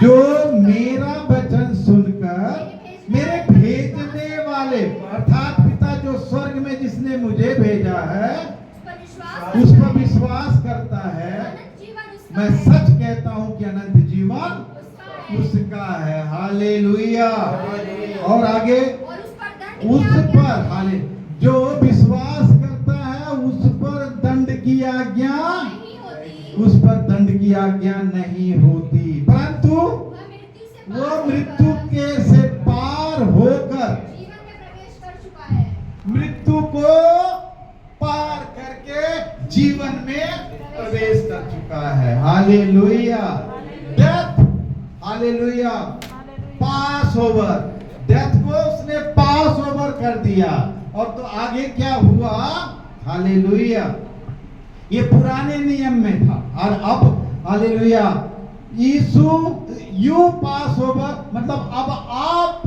जो मेरा वचन सुनकर मेरे भेजने वाले अर्थात पिता जो स्वर्ग में जिसने मुझे भेजा है उस पर विश्वास करता है, मैं सच कहता हूं कि अनंत जीवन उसका है। हालेलुया। और आगे उस पर हाले जो विश्वास करता है उस पर दंड की आज्ञा, उस पर दंड की आज्ञा नहीं होती, परंतु वो मृत्यु के से पार होकर मृत्यु को पार करके जीवन में प्रवेश कर चुका है। हालेलुया। डेथ, हालेलुया, पास ओवर, डेथ को उसने पास ओवर कर दिया। और तो आगे क्या हुआ? हालेलुया। ये पुराने नियम में था और अब हालेलुया यीशु यू पास ओवर, मतलब अब आप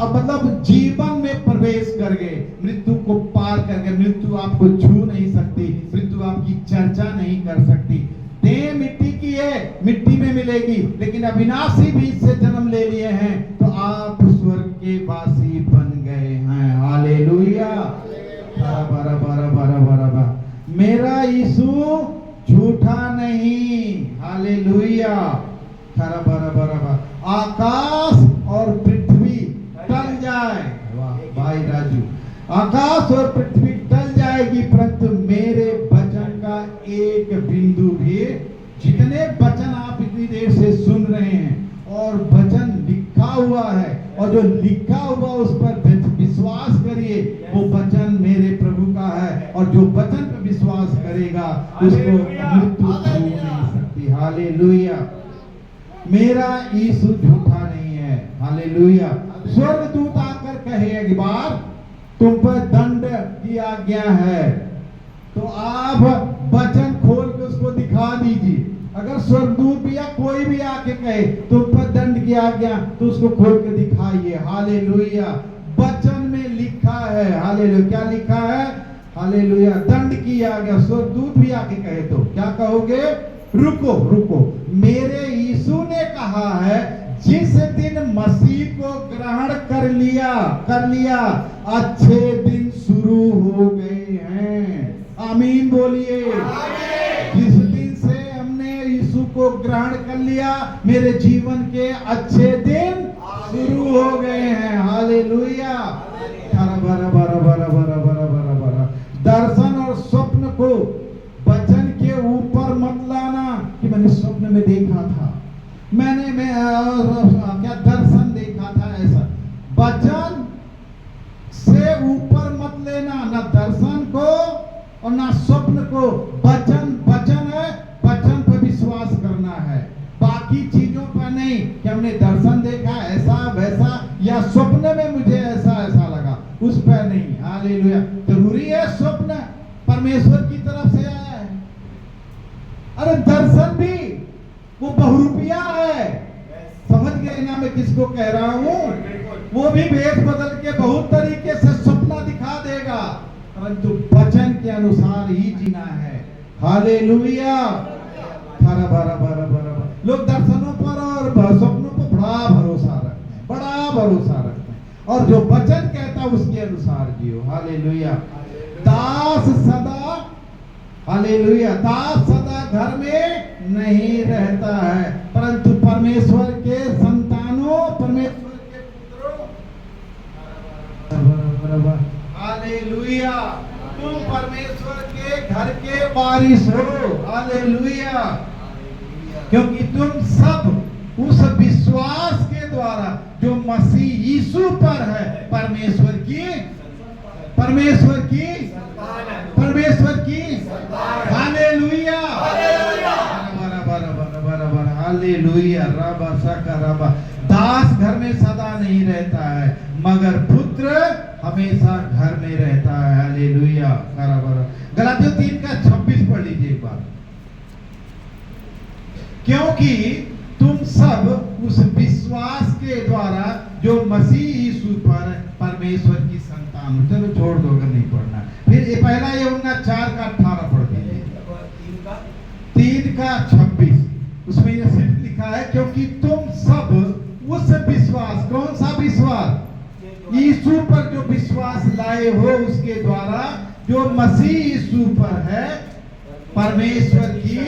मतलब जीवन में प्रवेश कर गए, मृत्यु को पार कर गए। मृत्यु आपको छू नहीं सकती, मृत्यु आपकी चर्चा नहीं कर सकती। देह मिट्टी की है, मिट्टी में मिलेगी, लेकिन अविनाशी बीज से जन्म ले लिए हैं तो आप स्वर्ग के वासी बन गए हैं। हालेलुया। मेरा यीशु झूठा नहीं। हालेलुया। आकाश और पृथ्वी टल जाए, भाई राजू, आकाश और पृथ्वी टल जाएगी परंतु मेरे वचन का एक बिंदु भी, जितने वचन आप इतनी देर से सुन रहे हैं और वचन लिखा हुआ है और जो लिखा हुआ उस पर विश्वास करिए, वो वचन मेरे प्रभु का है और जो वचन पर विश्वास करेगा उसको मृत्यु छू नहीं सकती। हालेलुया। मेरा यीशु झूठा नहीं है। हालेलुया। स्वर्गदूत आकर कहे एक बार तुम पर दंड की आज्ञा है, तो आप वचन खोल के उसको दिखा दीजिए। अगर स्वर्गदूत भी या कोई भी आके कहे तुम पर दंड की आज्ञा, तो उसको खोल के दिखाइए। हालेलुया। वचन में लिखा है, हालेलुया, क्या लिखा है? हालेलुया, दंड की आज्ञा। स्वर्गदूत भी आके कहे तो क्या कहोगे? रुको रुको, मेरे यीशु ने कहा है जिस दिन मसीह को ग्रहण कर लिया अच्छे दिन शुरू हो गए हैं। आमीन बोलिए। जिस दिन से हमने यीशु को ग्रहण कर लिया मेरे जीवन के अच्छे दिन शुरू हो गए हैं। हालेलुया। दर्शन और स्वप्न को वचन के ऊपर मत लाना कि मैंने स्वप्न में देखा था, मैंने क्या दर्शन देखा था, ऐसा वचन से ऊपर मत लेना, ना दर्शन को और ना स्वप्न को। वचन है, वचन पर विश्वास करना है, बाकी चीजों पर नहीं कि हमने दर्शन देखा ऐसा वैसा या स्वप्न में मुझे ऐसा लगा, उस पर नहीं। हालेलुया। जरूरी है स्वप्न परमेश्वर की तरफ से आया है। अरे दर्शन भी वो बहुरूपिया है। समझ गए ना मैं किसको कह रहा हूं? वो भी भेष बदल के बहुत तरीके से सपना दिखा देगा, परंतु वचन के अनुसार ही जीना है। हालेलुया। लोग दर्शनों पर और स्वप्नों पर बड़ा भरोसा रखते हैं और जो वचन कहता है उसके अनुसार जियो। हालेलुया। दास सदा घर में नहीं रहता है, परंतु परमेश्वर के संतानों, परमेश्वर के पुत्रों, हालेलुया, तुम परमेश्वर के घर के वारिस हो। हालेलुया। क्योंकि तुम सब उस विश्वास के द्वारा जो मसीह यीशु पर है परमेश्वर की हालेलुया। हालेलुया। रबा दास घर में सदा नहीं रहता है मगर पुत्र हमेशा घर में रहता है। हालेलुया। गलातियों 3:26 पढ़ लीजिए एक बार। क्योंकि तुम सब उस विश्वास के द्वारा जो मसीह यीशु पर परमेश्वर की संतान हो। चलो छोड़ दो अगर नहीं पढ़ना। फिर ये पहला यूहन्ना 4:18 पढ़ दीजिए। 3:26 उसमें ये सिर्फ लिखा है क्योंकि तुम सब उस विश्वास, कौन सा विश्वास? यीशु पर जो विश्वास लाए हो, उसके द्वारा जो मसीह यीशु पर है, परमेश्वर की,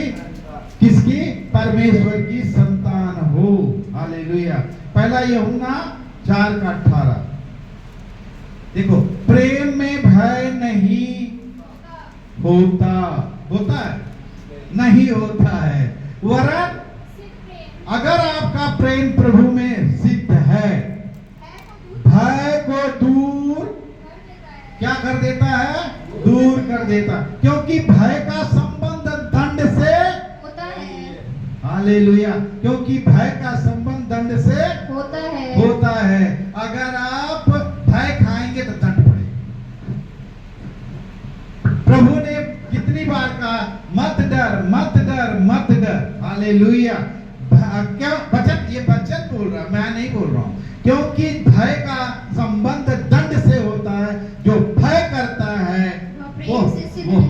किसकी? परमेश्वर की संतान हो। हालेलुया। पहला यूहन्ना 4:18 देखो, प्रेम में भय नहीं होता, होता है? नहीं होता है। वरन अगर आपका प्रेम प्रभु में सिद्ध है, भय को दूर क्या कर देता है? दूर कर देता, क्योंकि भय का संबंध दंड से होता है। हालेलुया। क्योंकि भय का संबंध दंड से होता है। होता है। अगर आप भय खाएंगे तो दंड पड़ेगा। प्रभु ने कितनी बार कहा, मत डर, मत डर, मत डर। हालेलुया। क्या वचन? ये वचन बोल रहा, मैं नहीं बोल रहा हूं। क्योंकि भय का संबंध दंड से होता है। जो भय करता है वो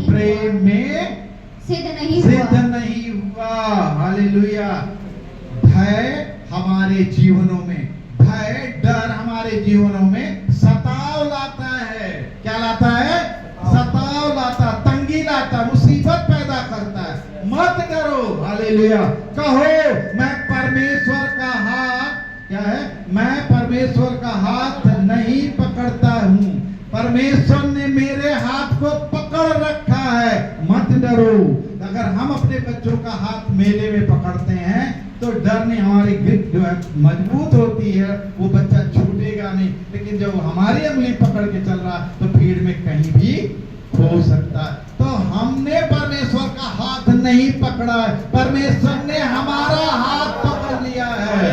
प्रेम में सिद्ध नहीं हुआ। हालेलुया। भय हमारे जीवनों में, भय, डर हमारे जीवनों में सताव लाता है। क्या लाता है? सताव लाता, तंगी लाता, मुसीबत पैदा करता है। मत डरो। हालेलुया। कहो, मैं परमेश्वर का हाथ, क्या है? मैं परमेश्वर का हाथ नहीं पकड़ता हूँ, परमेश्वर ने मेरे हाथ को पकड़ रखा है, मत डरो। अगर हम अपने बच्चों का हाथ मेले में पकड़ते हैं तो डर नहीं, हमारी ग्रिप जो है मजबूत होती है, वो बच्चा छूटेगा नहीं। लेकिन जब हमारी उंगली पकड़ के चल रहा तो भीड़ में कहीं भी खो सकता है। तो हमने परमेश्वर का हाथ नहीं पकड़ा है, परमेश्वर ने हमारा हाथ पकड़ लिया है।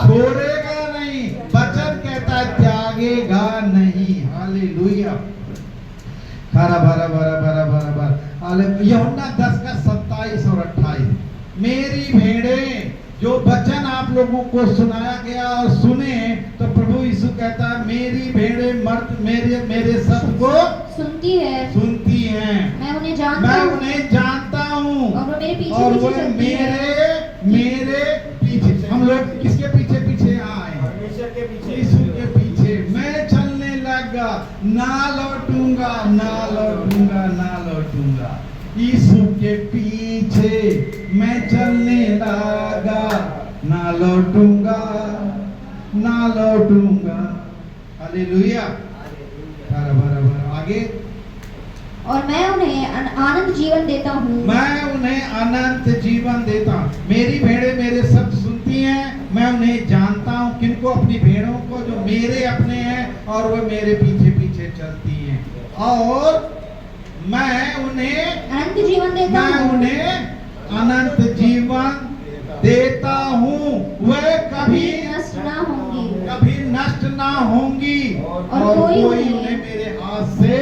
छोड़ेगा नहीं, वचन कहता है त्यागेगा नहीं। हालेलुया। भरा भरा भरा भरा भरा भरा। यूहन्ना 10:27 और 28। मेरी भेड़ें, जो वचन आप लोगों को सुनाया गया और सुने, तो प्रभु यीशु कहता है मेरी भेड़ें मेरे शब्द को सुनती हैं। मैं उन्हें जानता हूँ और वो मेरे पीछे। हम लोग किसके पीछे पीछे आए? यीशु के पीछे। मैं चलने लगा, ना लौटूंगा, ना लौटूंगा, ना लौटूंगा। यीशु के पीछे मैं चलने लगा, ना लौटूंगा, ना लौटूंगा। हालेलुया। आगे। और मैं उन्हें अनंत जीवन देता हूँ। मैं उन्हें अनंत जीवन देता हूँ। मेरी भेड़ें मेरे शब्द सुनती हैं, मैं उन्हें जानता हूँ। किनको? अपनी भेड़ों को जो मेरे अपने हैं और वो मेरे पीछे पीछे चलती हैं। और मैं उन्हें अनंत जीवन देता हूँ। मैं उन्हें अनंत जीवन देता हूँ। वह कभी नष्ट ना होंगी, कभी नष्ट ना होंगी, और कोई उन्हें मेरे हाथ से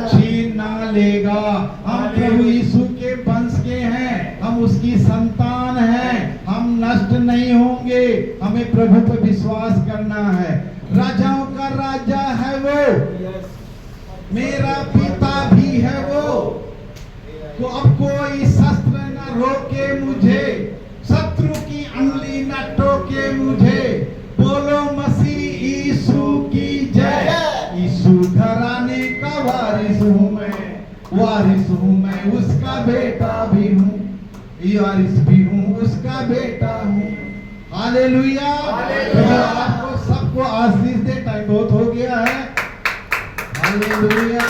छीन ना लेगा। हम प्रभु यीशु के वंश के हैं, हम उसकी संतान हैं, हम नष्ट नहीं होंगे। हमें प्रभु पर विश्वास करना है। राजाओं का राजा है वो, मेरा पिता भी है वो। तो अब कोई शस्त्र न रोके मुझे, शत्रु की अंगुली न टोके मुझे। बोलो मसीह यीशु की जय। यीशु घराने का वारिस हूँ मैं, उसका बेटा भी हूँ, वारिस भी हूँ, उसका बेटा हूँ। हालेलुया। आपको सबको आशीष दे। टाइम बहुत हो गया है। हालेलुया।